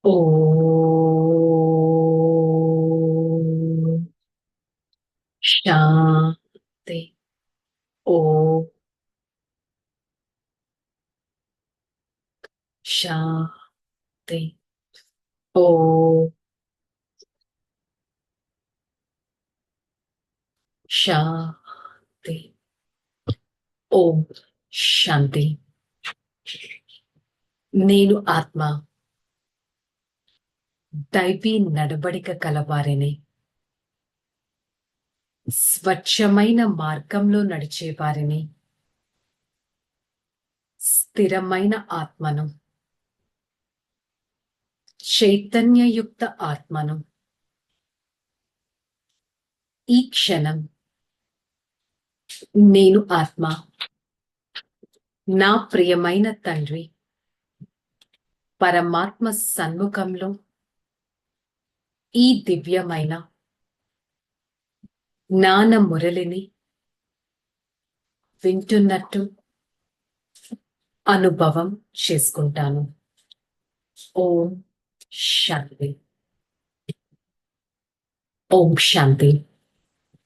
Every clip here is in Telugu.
ఓ శాంతి. ఓ శాంతి. ఓ శాంతి. ఓం శాంతి. నేను ఆత్మ దైవీ నడవడిక కలవారిని, స్వచ్ఛమైన మార్గంలో నడిచేవారిని, స్థిరమైన ఆత్మను, చైతన్యయుక్త ఆత్మను. ఈ క్షణం నేను ఆత్మ నా ప్రియమైన తండ్రి పరమాత్మ సన్ముఖంలో ఈ దివ్యమైన జ్ఞాన మురళిని వింటున్నట్టు అనుభవం చేసుకుంటాను. ఓం శాంతి. ఓం శాంతి.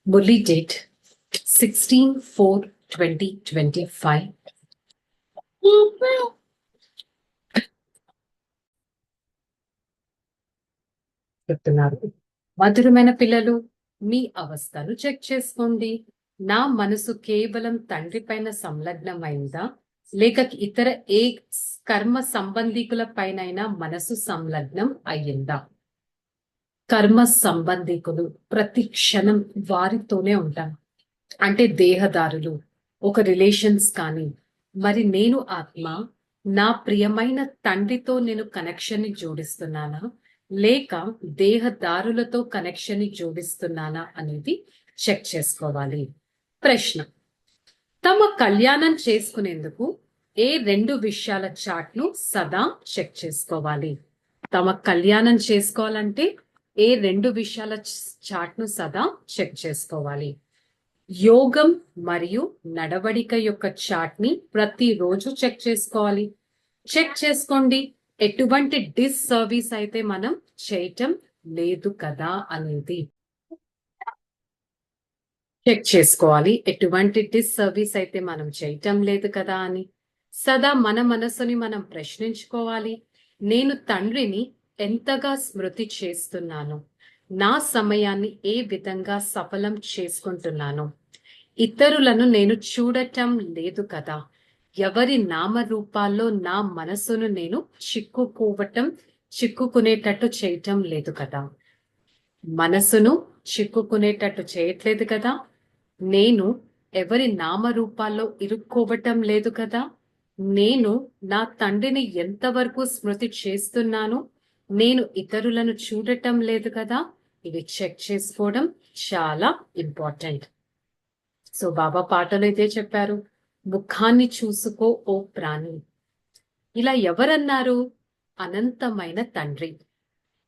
మురళి డేట్ 16/4/2025. చెప్తున్నారు, మధురమైన పిల్లలు, మీ అవస్థను చెక్ చేసుకోండి. నా మనసు కేవలం తండ్రి పైన సంలగ్నమైందా, లేక ఇతర ఏ కర్మ సంబంధికుల పైనైనా మనసు సంలగ్నం అయ్యిందా? కర్మ సంబంధికులు ప్రతి క్షణం వారితోనే ఉంటాను, అంటే దేహదారులు, ఒక రిలేషన్స్ కానీ. మరి నేను ఆత్మ నా ప్రియమైన తండ్రితో నేను కనెక్షన్ ని జోడిస్తున్నానా, లేక దేహదారులతో కనెక్షన్ ని జోడిస్తున్నానా అనేది చెక్ చేసుకోవాలి. ప్రశ్న: తమ కళ్యాణం చేసుకునేందుకు ఏ రెండు విషయాల చార్ట్ను సదా చెక్ చేసుకోవాలి? తమ కళ్యాణం చేసుకోవాలంటే ఏ రెండు విషయాల చార్ట్ను సదా చెక్ చేసుకోవాలి? యోగం మరియు నడవడిక యొక్క చార్ట్ ని ప్రతిరోజు చెక్ చేసుకోవాలి. చెక్ చేసుకోండి, ఎటువంటి డిస్ సర్వీస్ అయితే మనం చేయటం లేదు కదా అనేది చెక్ చేసుకోవాలి. ఎటువంటి డిస్ సర్వీస్ అయితే మనం చేయటం లేదు కదా అని సదా మన మనసుని మనం ప్రశ్నించుకోవాలి. నేను తండ్రిని ఎంతగా స్మృతి చేస్తున్నాను, నా సమయాన్ని ఏ విధంగా సఫలం చేసుకుంటున్నాను, ఇతరులను నేను చూడటం లేదు కదా, ఎవరి నామరూపాల్లో నా మనసును నేను చిక్కుకునేటట్టు చేయటం లేదు కదా, మనసును చిక్కుకునేటట్టు చేయట్లేదు కదా, నేను ఎవరి నామరూపాల్లో ఇరుక్కోవటం లేదు కదా, నేను నా తండ్రిని ఎంతవరకు స్మృతి చేస్తున్నాను, నేను ఇతరులను చూడటం లేదు కదా. ఇవి చెక్ చేసుకోవడం చాలా ఇంపార్టెంట్. సో బాబా పాటలో ఇదే చెప్పారు, ముఖాన్ని చూసుకో ఓ ప్రాణి. ఇలా ఎవరన్నారు? అనంతమైన తండ్రి.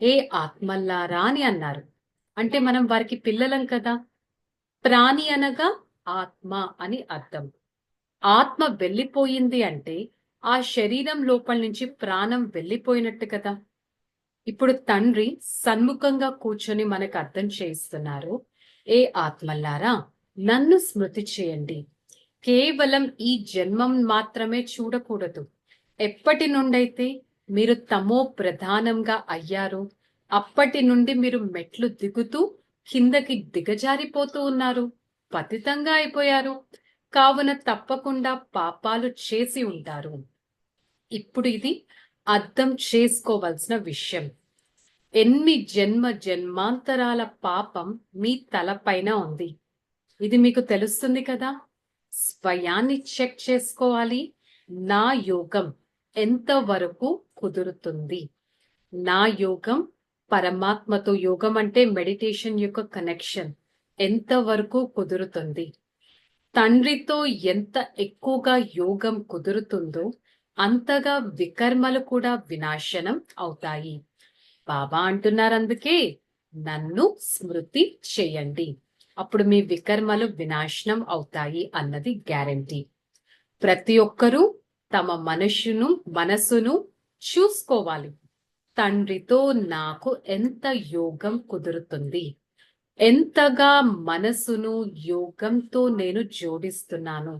ఏ ఆత్మల్లారా అని అన్నారు. అంటే మనం వారికి పిల్లలం కదా. ప్రాణి అనగా ఆత్మ అని అర్థం. ఆత్మ వెళ్ళిపోయింది అంటే ఆ శరీరం లోపల నుంచి ప్రాణం వెళ్ళిపోయినట్టు కదా. ఇప్పుడు తండ్రి సన్ముఖంగా కూర్చొని మనకు అర్థం చేయిస్తున్నారు, ఏ ఆత్మల్లారా నన్ను స్మృతి చేయండి. కేవలం ఈ జన్మం మాత్రమే చూడకూడదు. ఎప్పటి నుండైతే మీరు తమో ప్రధానంగా అయ్యారో అప్పటి నుండి మీరు మెట్లు దిగుతూ కిందకి దిగజారిపోతూ ఉన్నారు, పతితంగా అయిపోయారు. కావున తప్పకుండా పాపాలు చేసి ఉంటారు. ఇప్పుడు ఇది అర్థం చేసుకోవాల్సిన విషయం. ఎన్ని జన్మాంతరాల పాపం మీ తలపైన ఉంది, ఇది మీకు తెలుస్తుంది కదా. స్వయాన్ని చెక్ చేసుకోవాలి. నా యోగం ఎంతవరకు కుదురుతుంది? నా యోగం పరమాత్మతో, యోగం అంటే మెడిటేషన్ యొక్క కనెక్షన్ ఎంతవరకు కుదురుతుంది? తండ్రితో ఎంత ఎక్కువగా యోగం కుదురుతుందో అంతగా వికర్మలు కూడా వినాశనం అవుతాయి. బాబా అంటున్నారు, అందుకే నన్ను స్మృతి చేయండి, అప్పుడు మీ వికర్మలు వినాశనం అవుతాయి అన్నది గ్యారంటీ. ప్రతి ఒక్కరూ తమ మనసును చూసుకోవాలి. తండ్రితో నాకు ఎంత యోగం కుదురుతుంది, ఎంతగా మనసును యోగంతో నేను జోడిస్తున్నాను,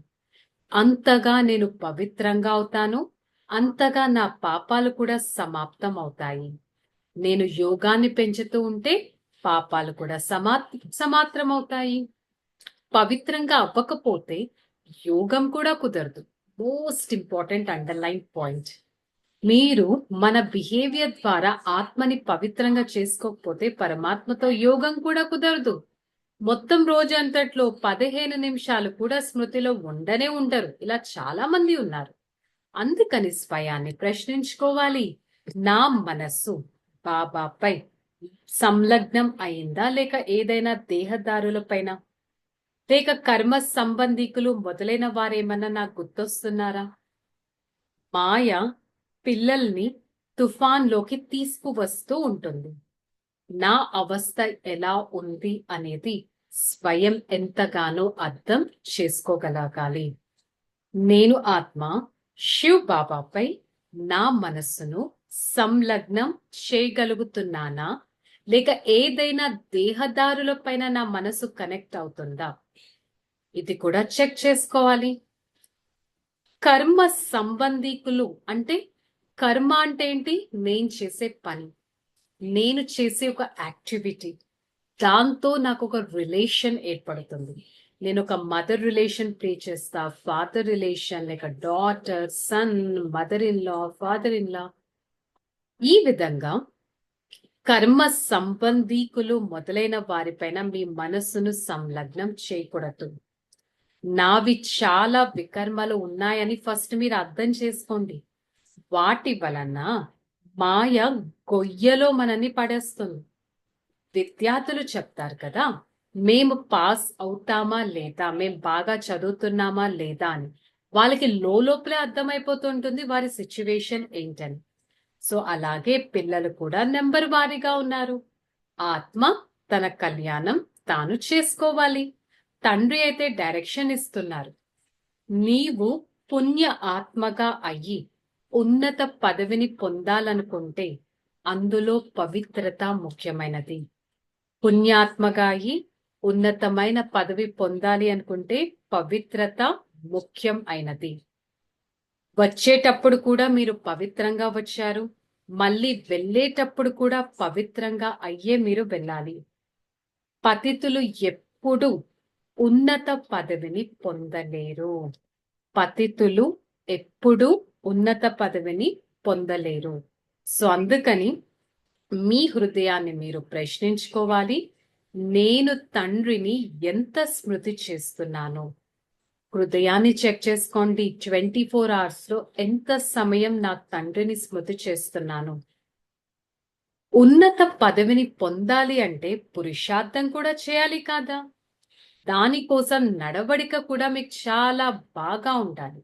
అంతగా నేను పవిత్రంగా అవుతాను, అంతగా నా పాపాలు కూడా సమాప్తం అవుతాయి. నేను యోగాన్ని పెంచుతూ ఉంటే పాపాలు కూడా సమాప్తం అవుతాయి. పవిత్రంగా అవ్వకపోతే యోగం కూడా కుదరదు. Most important underline point. మీరు మన బిహేవియర్ ద్వారా ఆత్మని పవిత్రంగా చేసుకోకపోతే పరమాత్మతో యోగం కూడా కుదరదు. మొత్తం రోజంతట్లో 15 నిమిషాలు కూడా స్మృతిలో ఉండనే ఉండరు. ఇలా చాలా మంది ఉన్నారు. అందుకని స్వయాన్ని ప్రశ్నించుకోవాలి. నా మనస్సు బాబాపై సంలగ్నం అయిందా, లేక ఏదైనా దేహదారులపైన, లేక కర్మ సంబంధికులు మొదలైన వారేమన్నా నాకు గుర్తొస్తున్నారా? మాయ పిల్లల్ని తుఫాన్లోకి తీసుకువస్తూ ఉంటుంది. నా అవస్థ ఎలా ఉంది అనేది స్వయం ఎంతగానో అర్థం చేసుకోగలగాలి. నేను ఆత్మ శివ్ బాబాపై నా మనస్సును సంలగ్నం చేయగలుగుతున్నానా, లేక ఏదైనా దేహదారులపైన నా మనసు కనెక్ట్ అవుతుందా? ఇది కూడా చెక్ చేసుకోవాలి. కర్మ సంబంధికులు అంటే, కర్మ అంటే ఏంటి? నేను చేసే పని, నేను చేసే ఒక యాక్టివిటీ, దాంతో నాకు ఒక రిలేషన్ ఏర్పడుతుంది. నేను ఒక మదర్ రిలేషన్ ప్లే చేస్తా, ఫాదర్ రిలేషన్, లేక daughter, son, mother in law, father in law. ఈ విధంగా కర్మ సంబంధీకులు మొదలైన వారిపైన మీ మనస్సును సంలగ్నం చేయకూడదు. నావి చాలా వికర్మలు ఉన్నాయని ఫస్ట్ మీరు అర్థం చేసుకోండి. వాటి వలన మాయ గొయ్యలో మనని పడేస్తుంది. విద్యార్థులు చెప్తారు కదా, మేము పాస్ అవుతామా లేదా, మేము బాగా చదువుతున్నామా లేదా అని. వాళ్ళకి లోపలే అర్థమైపోతుంటుంది వారి సిచ్యువేషన్ ఏంటని. సో అలాగే పిల్లలు కూడా నెంబర్ వారీగా ఉన్నారు. ఆత్మ తన కళ్యాణం తాను చేసుకోవాలి. తండ్రి అయితే డైరెక్షన్ ఇస్తున్నారు. నీవు పుణ్య ఆత్మగా అయ్యి ఉన్నత పదవిని పొందాలనుకుంటే అందులో పవిత్రత ముఖ్యమైనది. పుణ్యాత్మగా అయ్యి ఉన్నతమైన పదవి పొందాలి అనుకుంటే పవిత్రత ముఖ్యం అయినది. వచ్చేటప్పుడు కూడా మీరు పవిత్రంగా వచ్చారు, మళ్ళీ వెళ్ళేటప్పుడు కూడా పవిత్రంగా అయ్యే మీరు వెళ్ళాలి. పతితులు ఎప్పుడు ఉన్నత పదవిని పొందలేరు. పతితులు ఎప్పుడు ఉన్నత పదవిని పొందలేరు. సో అందుకని మీ హృదయాన్ని మీరు ప్రశ్నించుకోవాలి. నేను తండ్రిని ఎంత స్మృతి చేస్తున్నాను? హృదయాన్ని చెక్ చేసుకోండి. 24 hours లో ఎంత సమయం నా తండ్రిని స్మృతి చేస్తున్నాను? ఉన్నత పదవిని పొందాలి అంటే పురుషార్థం కూడా చేయాలి కాదా? దానికోసం నడవడిక కూడా మీకు చాలా బాగా ఉండాలి.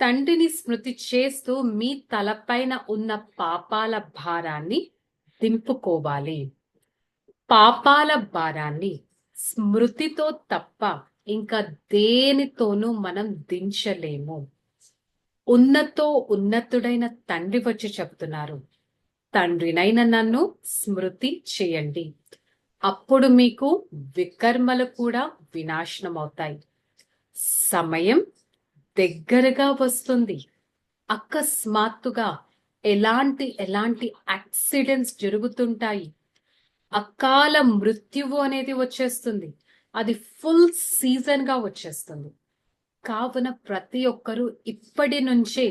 తండ్రిని స్మృతి చేస్తూ మీ తలపైన ఉన్న పాపాల భారాన్ని దింపుకోవాలి. పాపాల భారాన్ని స్మృతితో తప్ప ఇంకా దేనితోనూ మనం దించలేము. ఉన్నతుడైన తండ్రి వచ్చి చెప్తున్నారు, తండ్రినైన నన్ను స్మృతి చేయండి. అప్పుడు మీకు వికర్మలు కూడా వినాశనం అవుతాయి. సమయం దగ్గరగా వస్తుంది. అకస్మాత్తుగా ఎలాంటి యాక్సిడెంట్స్ జరుగుతుంటాయి. అకాల మృత్యువు అనేది వచ్చేస్తుంది. అది ఫుల్ సీజన్ గా వచ్చేస్తుంది. కావున ప్రతి ఒక్కరూ ఇప్పటి నుంచే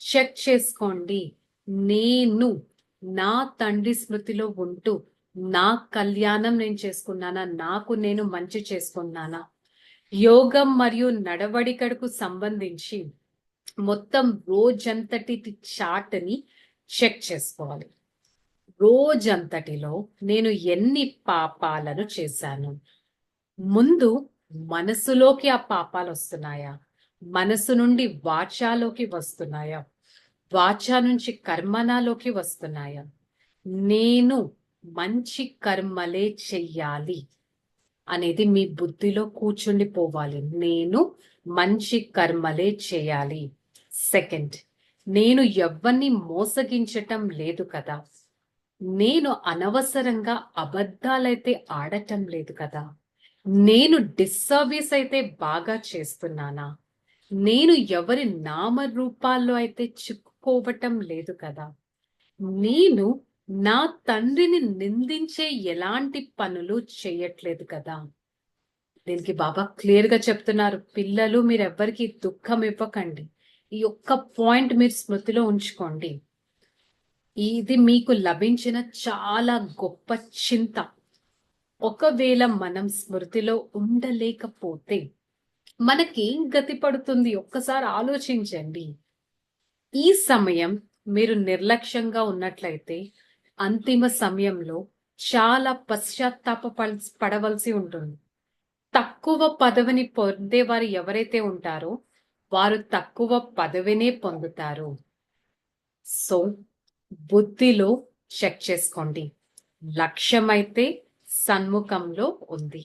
చెక్ చేసుకోండి. నేను నా తండ్రి స్మృతిలో ఉంటూ నా కళ్యాణం నేను చేసుకున్నానా, నాకు నేను మంచి చేసుకున్నానా? యోగం మరియు నడవడికకు సంబంధించి మొత్తం రోజంతటి చార్ట్ని చెక్ చేసుకోవాలి. రోజంతటిలో నేను ఎన్ని పాపాలను చేశాను? ముందు మనసులోకి ఆ పాపాలు వస్తున్నాయా? మనసు నుండి వాచాలోకి వస్తున్నాయా? వాచా నుంచి కర్మనాలోకి వస్తున్నాయా? నేను మంచి కర్మలే చెయ్యాలి అనేది మీ బుద్ధిలో కూర్చుండిపోవాలి. నేను మంచి కర్మలే చేయాలి. సెకండ్, నేను ఎవ్వరిని మోసగించటం లేదు కదా. నేను అనవసరంగా అబద్ధాలైతే ఆడటం లేదు కదా. నేను డిస్సర్వీస్ అయితే బాగా చేస్తున్నానా? నేను ఎవరి నామరూపాల్లో అయితే చిక్కుకోవటం లేదు కదా. నేను నా తండ్రిని నిందించే ఎలాంటి పనులు చేయట్లేదు కదా. దీనికి బాబా క్లియర్ గా చెప్తున్నారు, పిల్లలు మీరెవ్వరికి దుఃఖం ఇవ్వకండి. ఈ ఒక్క పాయింట్ మీరు స్మృతిలో ఉంచుకోండి. ఇది మీకు లభించిన చాలా గొప్ప చింత. ఒకవేళ మనం స్మృతిలో ఉండలేకపోతే మనకేం గతి పడుతుంది ఒక్కసారి ఆలోచించండి. ఈ సమయం మీరు నిర్లక్ష్యంగా ఉన్నట్లయితే అంతిమ సమయంలో చాలా పడవలసి ఉంటుంది. తక్కువ పదవిని పొందేవారు ఎవరైతే ఉంటారో వారు తక్కువ పదవినే పొందుతారు. సో బుద్ధిలో చెక్ చేసుకోండి. లక్ష్యం అయితే సన్ముఖంలో ఉంది.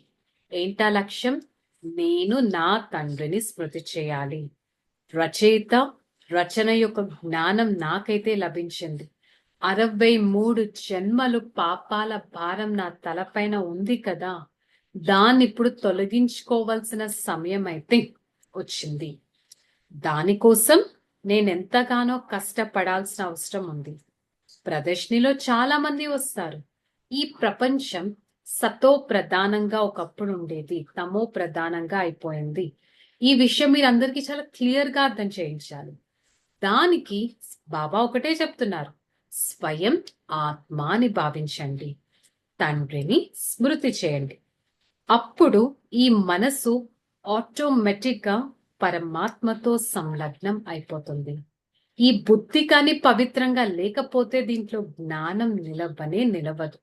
ఏంటా లక్ష్యం? నేను నా తండ్రిని స్మృతి చేయాలి. రచయిత రచన యొక్క జ్ఞానం నాకైతే లభించింది. 63 జన్మలు పాపాల భారం నా తలపైన ఉంది కదా, దాన్ని ఇప్పుడు తొలగించుకోవాల్సిన సమయం అయితే వచ్చింది. దానికోసం నేనెంతగానో కష్టపడాల్సిన అవసరం ఉంది. ప్రదర్శనలో చాలా మంది వస్తారు. ఈ ప్రపంచం సతో ప్రధానంగా ఒకప్పుడు ఉండేది, తమో ప్రధానంగా అయిపోయింది. ఈ విషయం మీరు అందరికీ చాలా క్లియర్ గా అర్థం చేయించాలి. దానికి బాబా ఒకటే చెప్తున్నారు, స్వయం ఆత్మాని భావించండి, తండ్రిని స్మృతి చేయండి. అప్పుడు ఈ మనసు ఆటోమేటిక్ గా పరమాత్మతో సంలగ్నం అయిపోతుంది. ఈ బుద్ధి కానీ పవిత్రంగా లేకపోతే దీంట్లో జ్ఞానం నిలవదు.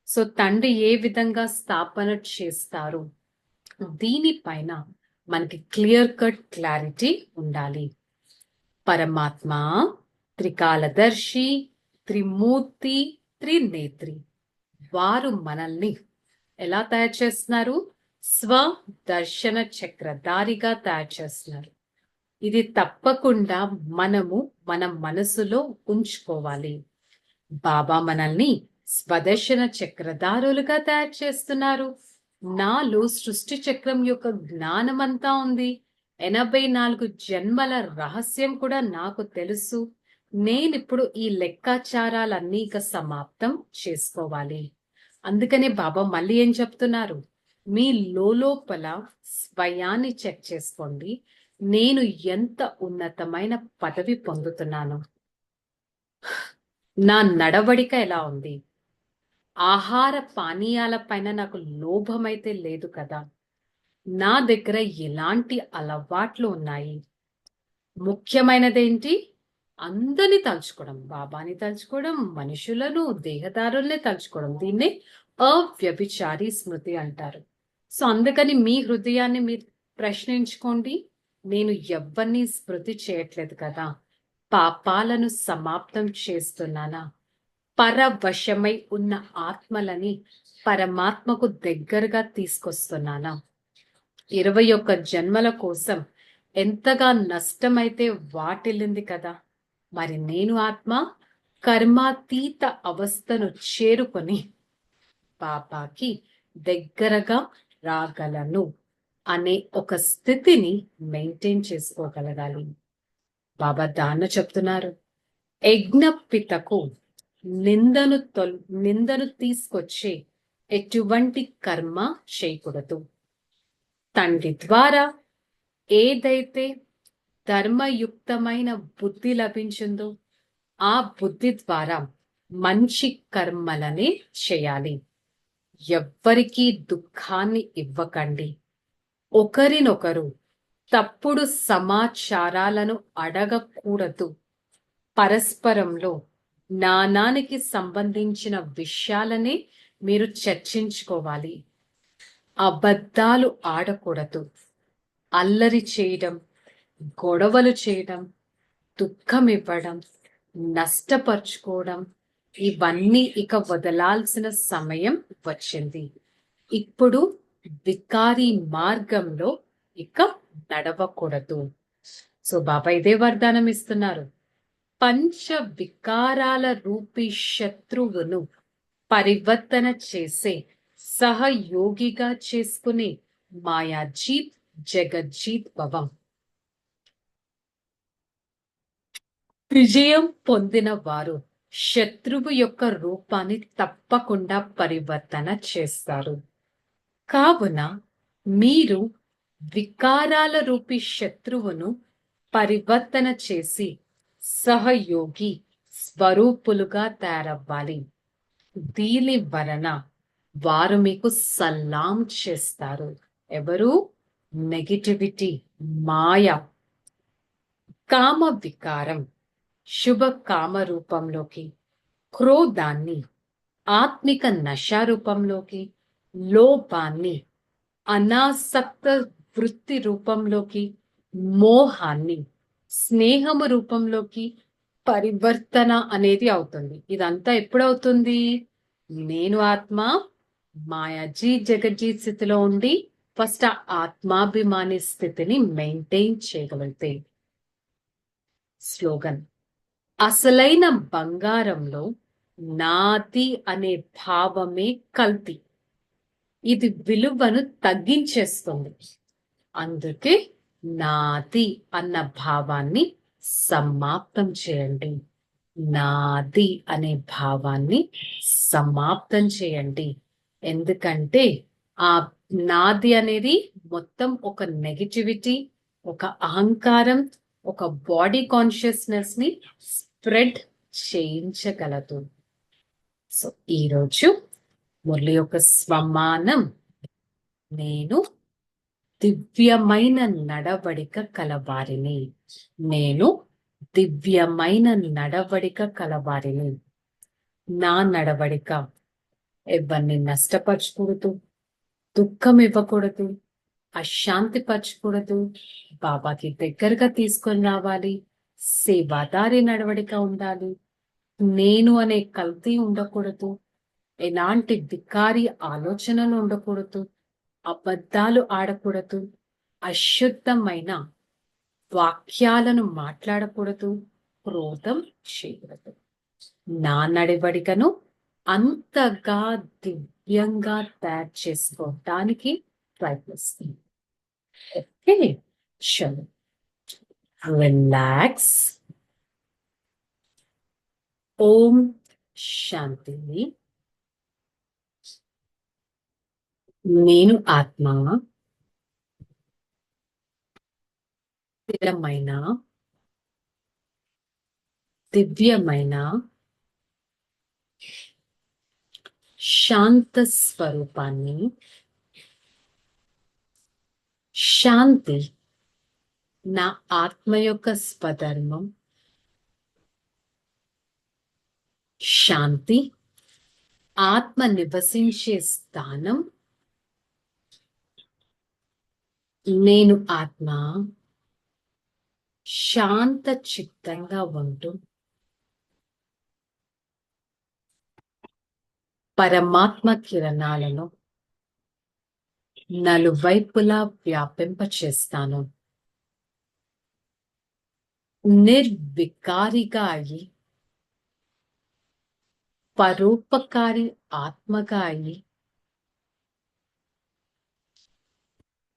సో తండ్రి ఏ విధంగా స్థాపన చేస్తారు, దీనిపైన మనకి క్లియర్ కట్ క్లారిటీ ఉండాలి. పరమాత్మ త్రికాలదర్శి, త్రిమూర్తి, త్రినేత్రి. వారు మనల్ని ఎలా తయారు చేస్తున్నారు? స్వదర్శన చక్రధారిగా తయారు చేస్తున్నారు. ఇది తప్పకుండా మనము మన మనసులో ఉంచుకోవాలి. బాబా మనల్ని స్వదర్శన చక్రధారులుగా తయారు చేస్తున్నారు. నాలో సృష్టి చక్రం యొక్క జ్ఞానం అంతా ఉంది. 84 జన్మల రహస్యం కూడా నాకు తెలుసు. నేనిప్పుడు ఈ లెక్కాచారాలన్నీ ఇక సమాప్తం చేసుకోవాలి. అందుకనే బాబా మళ్ళీ ఏం చెప్తున్నారు? మీ లోపల స్వయాన్ని చెక్ చేసుకోండి. నేను ఎంత ఉన్నతమైన పదవి పొందుతున్నాను, నా నడవడిక ఎలా ఉంది, ఆహార పానీయాల పైన నాకు లోభమైతే లేదు కదా, నా దగ్గర ఎలాంటి అలవాట్లు ఉన్నాయి. ముఖ్యమైనదేంటి? అందరిని తలుచుకోవడం, బాబాని తలుచుకోవడం, మనుషులను దేహదారుల్ని తలుచుకోవడం. దీన్నే అవ్యభిచారి స్మృతి అంటారు. సో అందుకని మీ హృదయాన్ని మీరు ప్రశ్నించుకోండి, నేను ఎవ్వరిని స్మృతి చేయట్లేదు కదా, పాపాలను సమాప్తం చేస్తున్నానా, పరవశమై ఉన్న ఆత్మలని పరమాత్మకు దగ్గరగా తీసుకొస్తున్నానా. 21 జన్మల కోసం ఎంతగా నష్టమైతే వాటిల్లింది కదా, మరి నేను ఆత్మ కర్మాతీత అవస్థను చేరుకొని బాబాకి దగ్గరగా రాగలను అనే ఒక స్థితిని మెయింటైన్ చేసుకోగలగాలి. బాబా దాన్న చెప్తున్నారు, యజ్ఞపితకు నిందను తీసుకొచ్చే ఎటువంటి కర్మ చేయకూడదు. తండ్రి ద్వారా ఏదైతే ధర్మయుక్తమైన బుద్ధి లభించిందో ఆ బుద్ధి ద్వారా మంచి కర్మలనే చేయాలి. ఎవ్వరికీ దుఃఖాన్ని ఇవ్వకండి. ఒకరినొకరు తప్పుడు సమాచారాలను అడగకూడదు. పరస్పరంలో జ్ఞానానికి సంబంధించిన విషయాలనే మీరు చర్చించుకోవాలి. అబద్ధాలు ఆడకూడదు. అల్లరి చేయడం, గొడవలు చేయడం, దుఃఖం ఇవ్వడం, నష్టపరుచుకోవడం, ఇవన్నీ ఇక వదలాల్సిన సమయం వచ్చింది. ఇప్పుడు వికారి మార్గంలో ఇక నడవకూడదు. సో బాబా ఇదే వరదానం ఇస్తున్నారు, పంచ వికారాల రూపీ శత్రువును పరివర్తన చేసే సహయోగిగా చేసుకునే మాయాజీత్ జగజ్జీత్ భవం. విజయం పొందిన వారు శత్రువు యొక్క రూపాన్ని తప్పకుండా పరివర్తన చేస్తారు. కావున మీరు వికారాల రూపీ శత్రువును పరివర్తన చేసి సహయోగి స్వరూపులుగా తయారవ్వాలి. దీని వలన వారు మీకు సలాం చేస్తారు. ఎవరు? నెగిటివిటీ, మాయ, కామ వికారం శుభ కామ రూపంలోకి, క్రోధాన్ని ఆత్మిక నశ రూపంలోకి, లోపాన్ని అనాసక్త వృత్తి రూపంలోకి, మోహాన్ని స్నేహము రూపంలోకి పరివర్తన అనేది అవుతుంది. ఇదంతా ఎప్పుడవుతుంది? నేను ఆత్మ మాయాజీ జగజ్జీ స్థితిలో ఉండి ఫస్ట్ ఆ ఆత్మాభిమాని స్థితిని మెయింటైన్ చేయగలిగితే. స్లోగన్: అసలైన బంగారంలో నాది అనే భావమే కల్తీ. ఇది విలువను తగ్గించేస్తుంది. అందుకే నాది అన్న భావాన్ని సమాప్తం చేయండి. నాది అనే భావాన్ని సమాప్తం చేయండి. ఎందుకంటే ఆ నాది అనేది మొత్తం ఒక నెగిటివిటీ, ఒక అహంకారం, ఒక బాడీ కాన్షియస్నెస్ ని స్ప్రెడ్ చేయించగలదు. సో ఈరోజు మురళి యొక్క స్వమానం: నేను దివ్యమైన నడవడిక కలవారిని. నేను దివ్యమైన నడవడిక కలవారిని. నా నడవడిక ఎవరిని నష్టపరచకూడదు, దుఃఖం ఇవ్వకూడదు, అశాంతి పరచకూడదు, బాబాకి దగ్గరగా తీసుకొని రావాలి, సేవాదారి నడవడిక ఉండాలి, నేను అనే కల్తీ ఉండకూడదు, ఎలాంటి వికారి ఆలోచనలు ఉండకూడదు, అబద్ధాలు ఆడకూడదు, అశుద్ధమైన వాక్యాలను మాట్లాడకూడదు, క్రోధం చేయకూడదు. నా నడవడికను అంతగా దివ్యంగా తయారు చేసుకోవటానికి ప్రయత్నిస్తుంది. ఓకే, చలో రిలాక్స్. ఓం శాంతి. నేను ఆత్మ స్థిరమైన దివ్యమైన శాంత స్వరూపాన్ని. శాంతి నా ఆత్మ యొక్క స్వధర్మం. శాంతి ఆత్మ నివసించే స్థానం. నేను ఆత్మ శాంత చిత్తంగా ఉంటూ పరమాత్మ కిరణాలను నలువైపులా వ్యాపింపచేస్తాను. నిర్వికారిగా అయి పరోపకారి ఆత్మగా అయి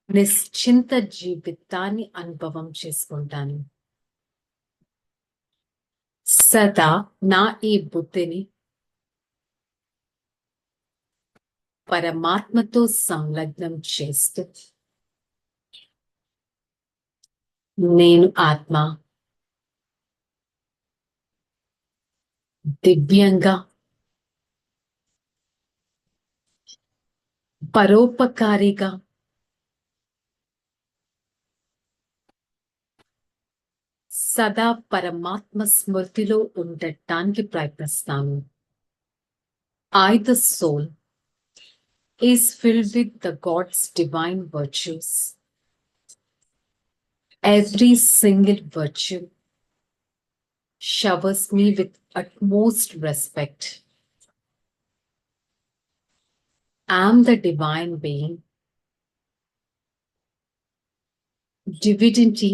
నిశ్చింత జీవితాన్ని అనుభవం చేసుకుంటాను. సదా నా ఈ బుద్ధిని పరమాత్మతో సంలగ్నం చేస్తూ నేను ఆత్మ దివ్యంగా పరోపకారిగా సదా పరమాత్మ స్మృతిలో ఉండటానికి ప్రయత్నిస్తాను. I, the soul, is filled with the God's divine virtues. Every single virtue showers me with utmost respect. I am the divine being. Divinity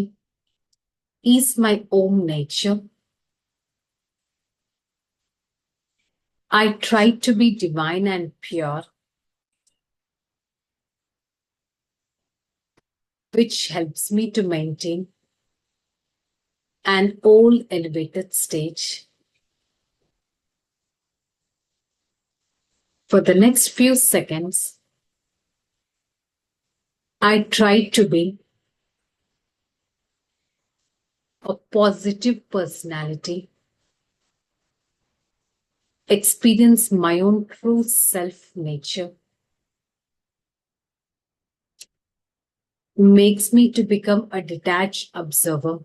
is my own nature. I try to be divine and pure, which helps me to maintain an all elevated stage. For the next few seconds, I try to be a positive personality, experience my own true self nature, makes me to become a detached observer,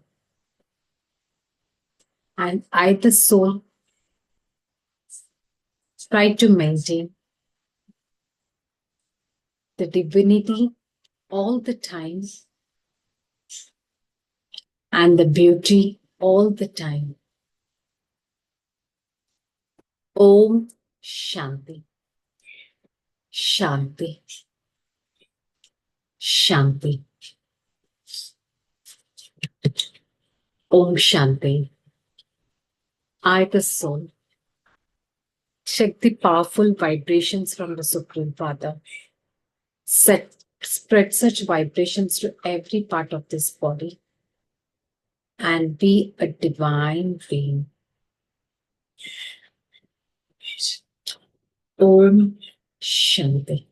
and I, the soul, try to maintain the divinity all the time and the beauty all the time. Om Shanti, Shanti, Shanti. Om Shanti. I, the soul, check the powerful vibrations from the Supreme Father. Spread such vibrations to every part of this body and be a divine being. Om Shanti.